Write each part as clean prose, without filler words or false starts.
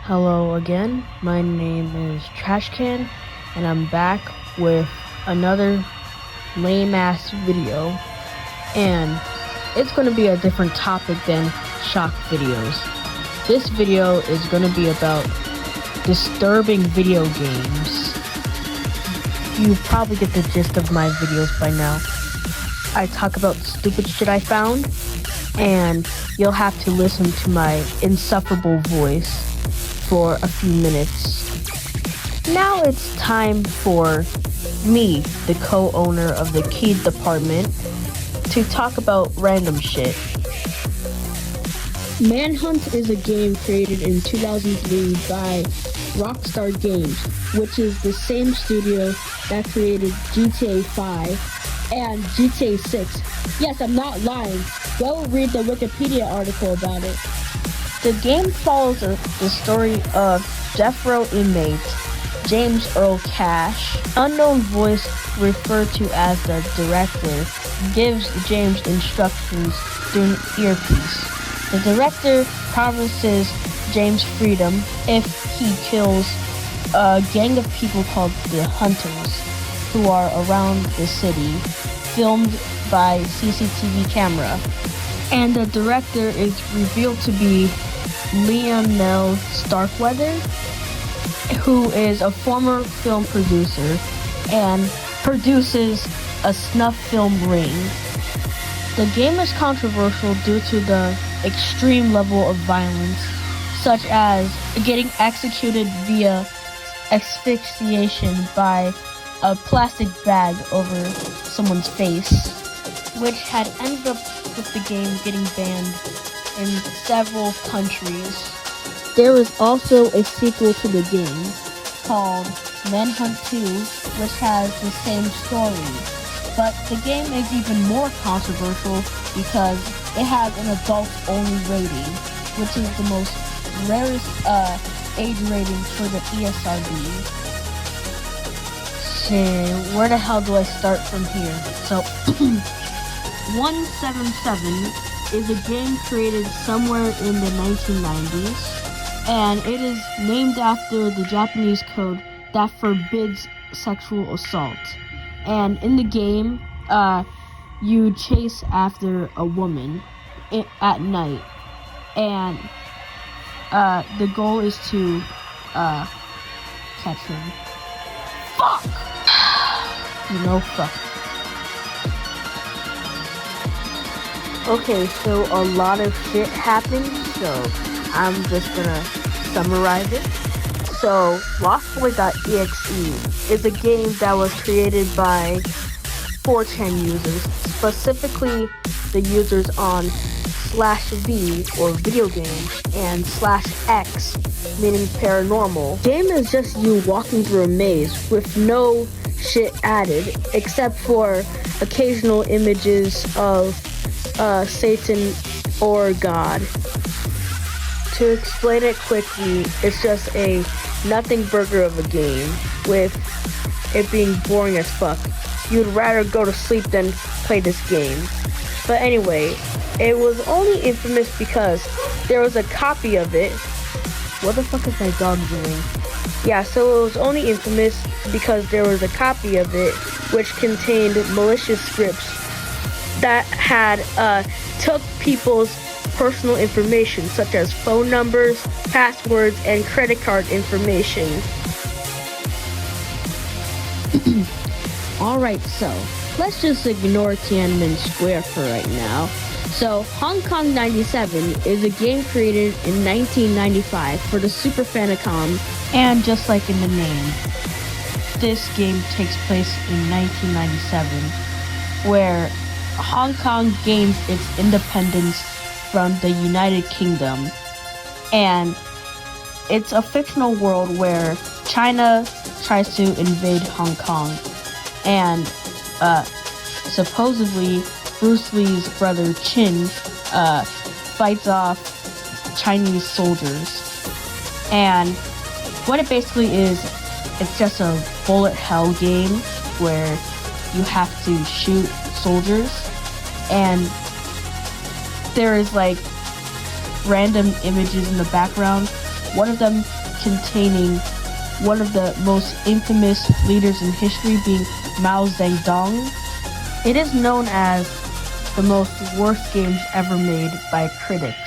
Hello again, my name is Trashcan, and I'm back with another lame-ass video, and it's going to be a different topic than shock videos. This video is going to be about disturbing video games. You probably get the gist of my videos by now. I talk about stupid shit I found, and you'll have to listen to my insufferable voice for a few minutes. Now it's time for me, the co-owner of the key department, to talk about random shit. Manhunt is a game created in 2003 by Rockstar Games, which is the same studio that created GTA 5 and GTA 6. Yes, I'm not lying. Go read the Wikipedia article about it. The game follows the story of death row inmate James Earl Cash. Unknown voice, referred to as the director, gives James instructions through an earpiece. The director promises James freedom if he kills a gang of people called the Hunters, who are around the city, filmed by CCTV camera. And the director is revealed to be Lionel Starkweather, who is a former film producer and produces a snuff film ring. The game is controversial due to the extreme level of violence, such as getting executed via asphyxiation by a plastic bag over someone's face, which had ended up with the game getting banned in several countries. There was also a sequel to the game called Manhunt 2, which has the same story. But the game is even more controversial because it has an adult-only rating, which is the most rarest age rating for the ESRB. Shit, where the hell do I start from here? So, 177 is a game created somewhere in the 1990s, and it is named after the Japanese code that forbids sexual assault. And in the game, you chase after a woman at night, and the goal is to catch him. Fuck! Fuck. Okay, so a lot of shit happened, so I'm just gonna summarize it. So, Lostboy.exe is a game that was created by 4chan users, specifically the users on /v, or video game, and /x, meaning paranormal. Game is just you walking through a maze with no shit added, except for occasional images of Satan or God. To explain it quickly, it's just a nothing burger of a game, with it being boring as fuck. You'd rather go to sleep than play this game. But anyway, it was only infamous because there was a copy of it. What the fuck is my dog doing? Yeah, so it was only infamous because there was a copy of it which contained malicious scripts that had took people's personal information, such as phone numbers, passwords, and credit card information. Alright, so let's just ignore Tiananmen Square for right now. So, Hong Kong 97 is a game created in 1995 for the Super Famicom, and just like in the name, this game takes place in 1997, where Hong Kong gains its independence from the United Kingdom, and it's a fictional world where China tries to invade Hong Kong, and supposedly Bruce Lee's brother Chin fights off Chinese soldiers. And what it basically is, it's just a bullet hell game where you have to shoot soldiers, and there is like random images in the background. One of them containing one of the most infamous leaders in history, being Mao Zedong. It is known as the most worst games ever made by critics.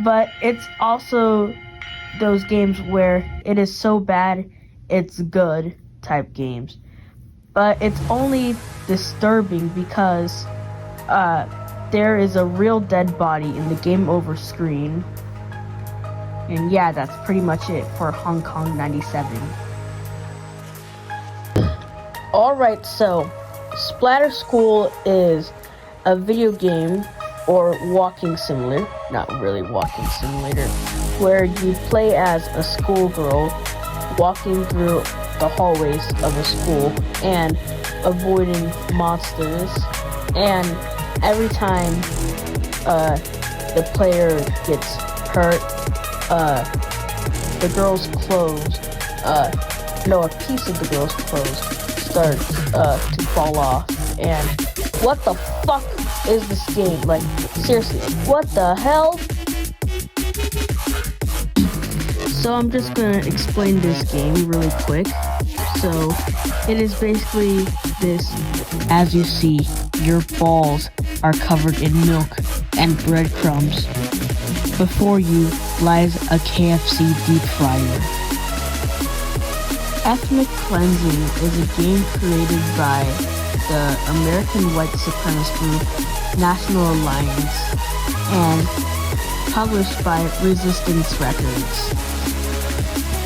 But it's also those games where it is so bad, it's good type games. But it's only disturbing because there is a real dead body in the game over screen. And yeah, that's pretty much it for Hong Kong 97. Alright, so Splatter School is a video game or walking simulator, not really walking simulator, where you play as a schoolgirl walking through the hallways of a school and avoiding monsters, and every time the player gets hurt, the girl's clothes, a piece of the girl's clothes starts to fall off. And what the fuck is this game? Like, seriously, what the hell? So I'm just gonna explain this game really quick. So it is basically this: as you see, your balls are covered in milk and breadcrumbs. Before you lies a KFC deep fryer. Ethnic Cleansing is a game created by the American white supremacist group National Alliance and published by Resistance Records.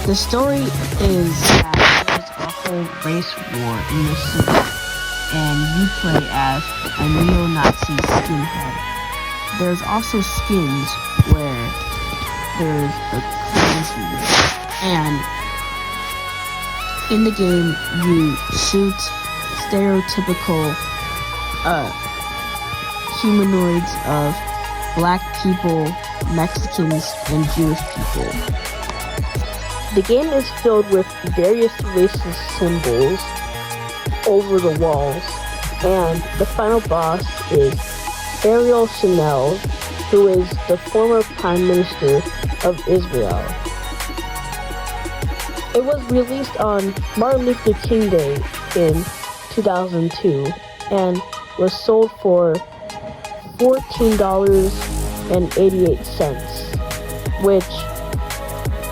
The story is that there's a whole race war in the city, and you play as a neo-Nazi skinhead. There's also skins where there's a Klansman, and in the game you shoot stereotypical humanoids of black people, Mexicans, and Jewish people. The game is filled with various racist symbols over the walls, and the final boss is Ariel Chanel, who is the former Prime Minister of Israel. It was released on Martin Luther King Day in 2002 and was sold for $14.88, which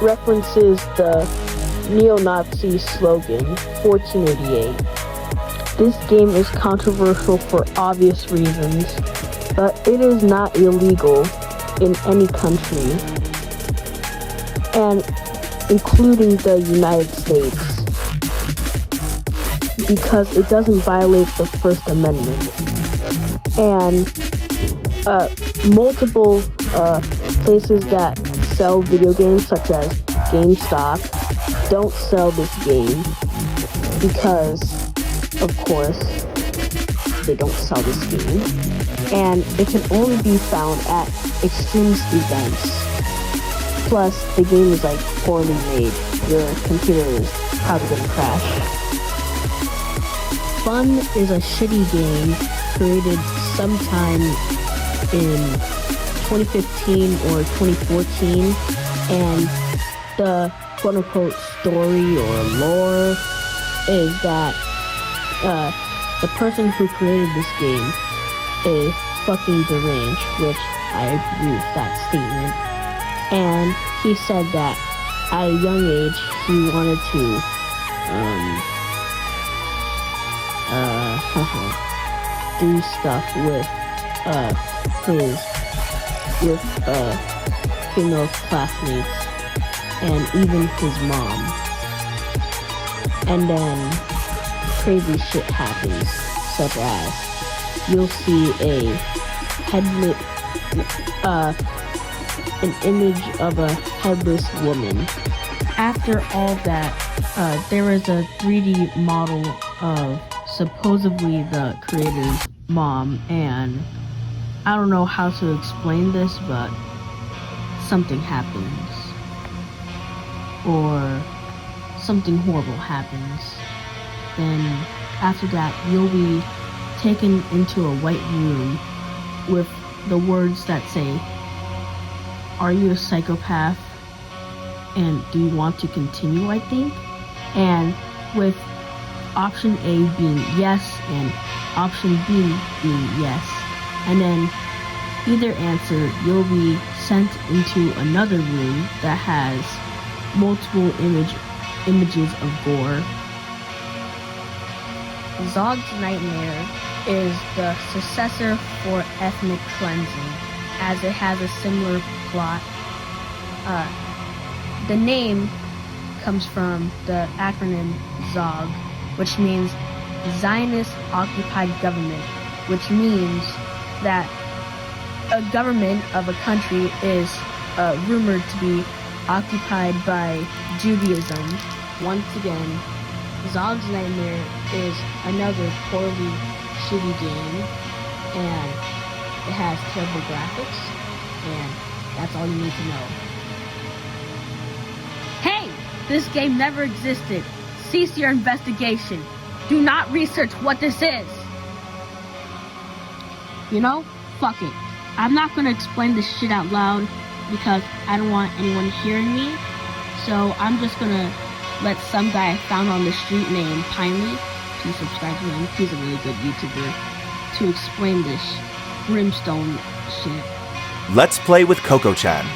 references the neo-Nazi slogan 1488. This game is controversial for obvious reasons, but it is not illegal in any country, and including the United States, because it doesn't violate the First Amendment. And multiple places that sell video games, such as GameStop, don't sell this game because, of course, they don't sell this game, and it can only be found at extremist events. Plus, the game is like poorly made. Your computer is probably gonna crash. Fun is a shitty game created sometime in 2015 or 2014, and the quote-unquote story or lore is that the person who created this game is fucking deranged, which I agree with that statement. And he said that at a young age he wanted to do stuff with female classmates and even his mom. And then crazy shit happens, such as you'll see an image of a headless woman. After all that, there is a 3D model of supposedly the creator's mom, and I don't know how to explain this, but something happens, or something horrible happens. Then after that, you'll be taken into a white room with the words that say, "Are you a psychopath?" and do you want to continue, I think? And with option A being yes and option B being yes. And then either answer, you'll be sent into another room that has multiple images of gore. Zog's Nightmare is the successor for Ethnic Cleansing, as it has a similar plot. The name comes from the acronym ZOG, which means Zionist Occupied Government, which means that a government of a country is rumored to be occupied by Judaism. Once again, Zog's Nightmare is another poorly shitty game, and it has terrible graphics, and that's all you need to know. Hey! This game never existed. Cease your investigation. Do not research what this is. You know, fuck it. I'm not gonna explain this shit out loud because I don't want anyone hearing me. So I'm just gonna let some guy I found on the street named Pinely, please subscribe to him, he's a really good YouTuber, to explain this brimstone shit. Let's play with Koko-Chan.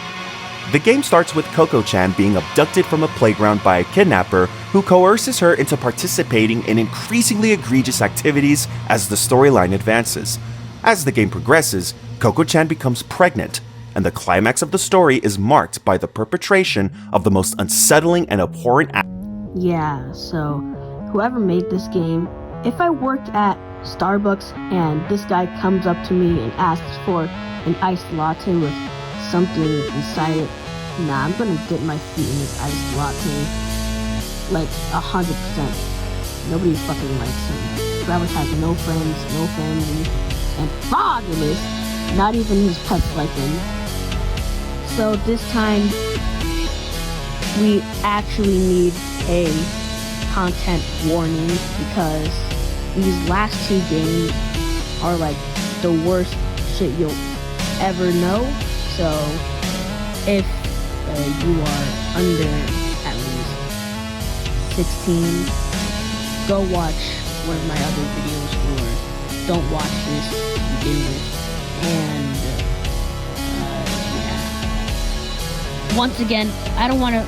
The game starts with Koko-Chan being abducted from a playground by a kidnapper who coerces her into participating in increasingly egregious activities as the storyline advances. As the game progresses, Koko-Chan becomes pregnant, and the climax of the story is marked by the perpetration of the most unsettling and abhorrent act. Yeah, so whoever made this game, if I worked at Starbucks and this guy comes up to me and asks for an iced latte with something inside it, nah, I'm gonna dip my feet in this iced latte. Like 100%. Nobody fucking likes him. Travis has no friends, no family, and fatherless. Not even his pets like him. So this time, we actually need a content warning because these last two games are like the worst shit you'll ever know. So if you are under at least 16, go watch one of my other videos, or don't watch this to begin with. And yeah. Once again, I don't want to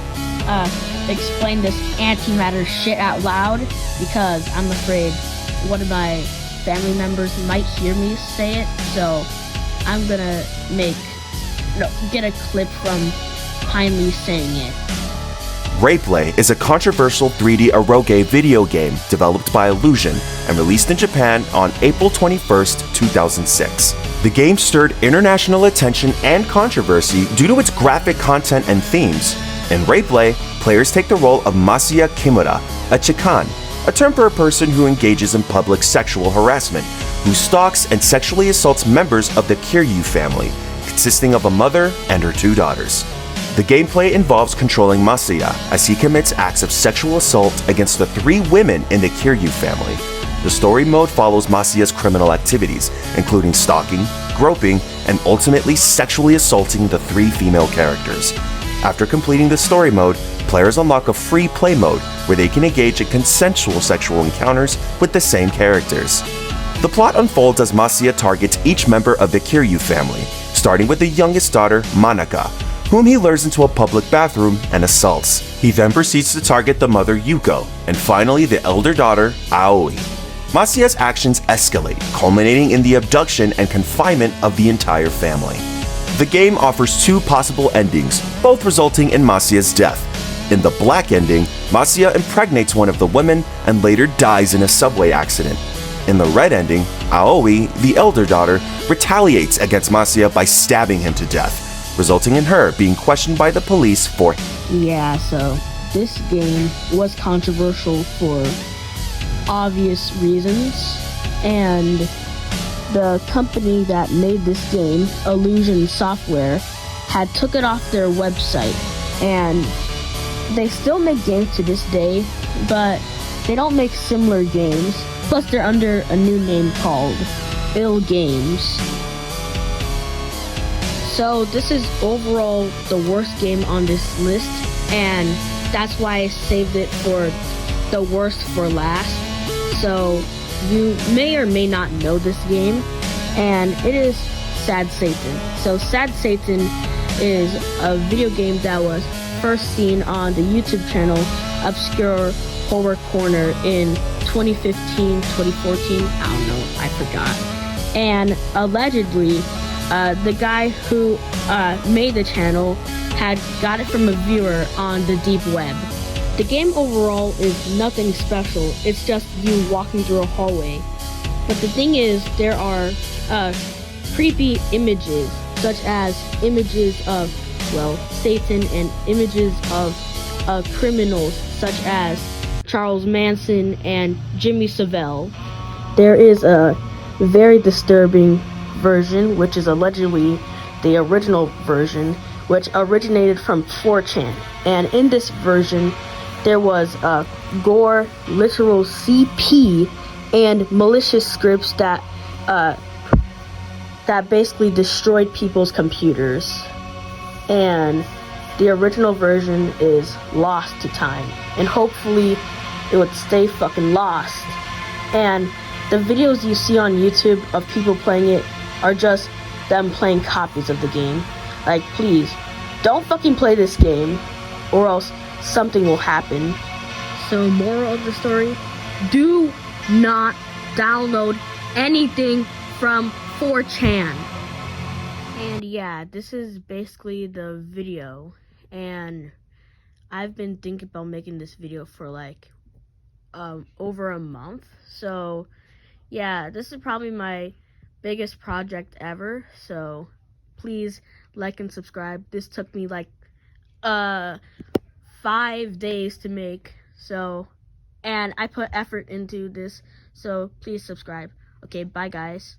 explain this antimatter shit out loud because I'm afraid one of my family members might hear me say it. So I'm gonna get a clip from Pinely saying it. Replay is a controversial 3D eroge video game developed by Illusion and released in Japan on April 21st, 2006. The game stirred international attention and controversy due to its graphic content and themes. In Replay, players take the role of Masuya Kimura, a chikan, a term for a person who engages in public sexual harassment, who stalks and sexually assaults members of the Kiryu family, consisting of a mother and her two daughters. The gameplay involves controlling Masuya as he commits acts of sexual assault against the three women in the Kiryu family. The story mode follows Masuya's criminal activities, including stalking, groping, and ultimately sexually assaulting the three female characters. After completing the story mode, players unlock a free play mode where they can engage in consensual sexual encounters with the same characters. The plot unfolds as Masuya targets each member of the Kiryu family, starting with the youngest daughter, Manaka, whom he lures into a public bathroom and assaults. He then proceeds to target the mother, Yuko, and finally the elder daughter, Aoi. Masuya's actions escalate, culminating in the abduction and confinement of the entire family. The game offers two possible endings, both resulting in Masuya's death. In the black ending, Masuya impregnates one of the women and later dies in a subway accident. In the red ending, Aoi, the elder daughter, retaliates against Masuya by stabbing him to death, resulting in her being questioned by the police for... Yeah, so this game was controversial for obvious reasons, and the company that made this game, Illusion Software, had took it off their website, and they still make games to this day, but they don't make similar games, plus they're under a new name called Ill Games. So this is overall the worst game on this list, and that's why I saved it for the worst for last. So you may or may not know this game, and it is Sad Satan. So Sad Satan is a video game that was first seen on the YouTube channel Obscure Horror Corner in 2015, 2014, I don't know, I forgot. And allegedly, the guy who made the channel had got it from a viewer on the deep web. The game overall is nothing special, it's just you walking through a hallway. But the thing is, there are creepy images, such as images of, well, Satan, and images of criminals, such as Charles Manson and Jimmy Savile. There is a very disturbing version, which is allegedly the original version, which originated from 4chan. And in this version, there was gore, literal CP, and malicious scripts that basically destroyed people's computers. And the original version is lost to time, and hopefully it would stay fucking lost. And the videos you see on YouTube of people playing it are just them playing copies of the game. Like, please, don't fucking play this game, or else something will happen. So, moral of the story, do not download anything from 4chan. And yeah, this is basically the video, and I've been thinking about making this video for like over a month. So yeah, this is probably my biggest project ever, so please like and subscribe. This took me like 5 days to make, so, and I put effort into this, so please subscribe. Okay, bye guys.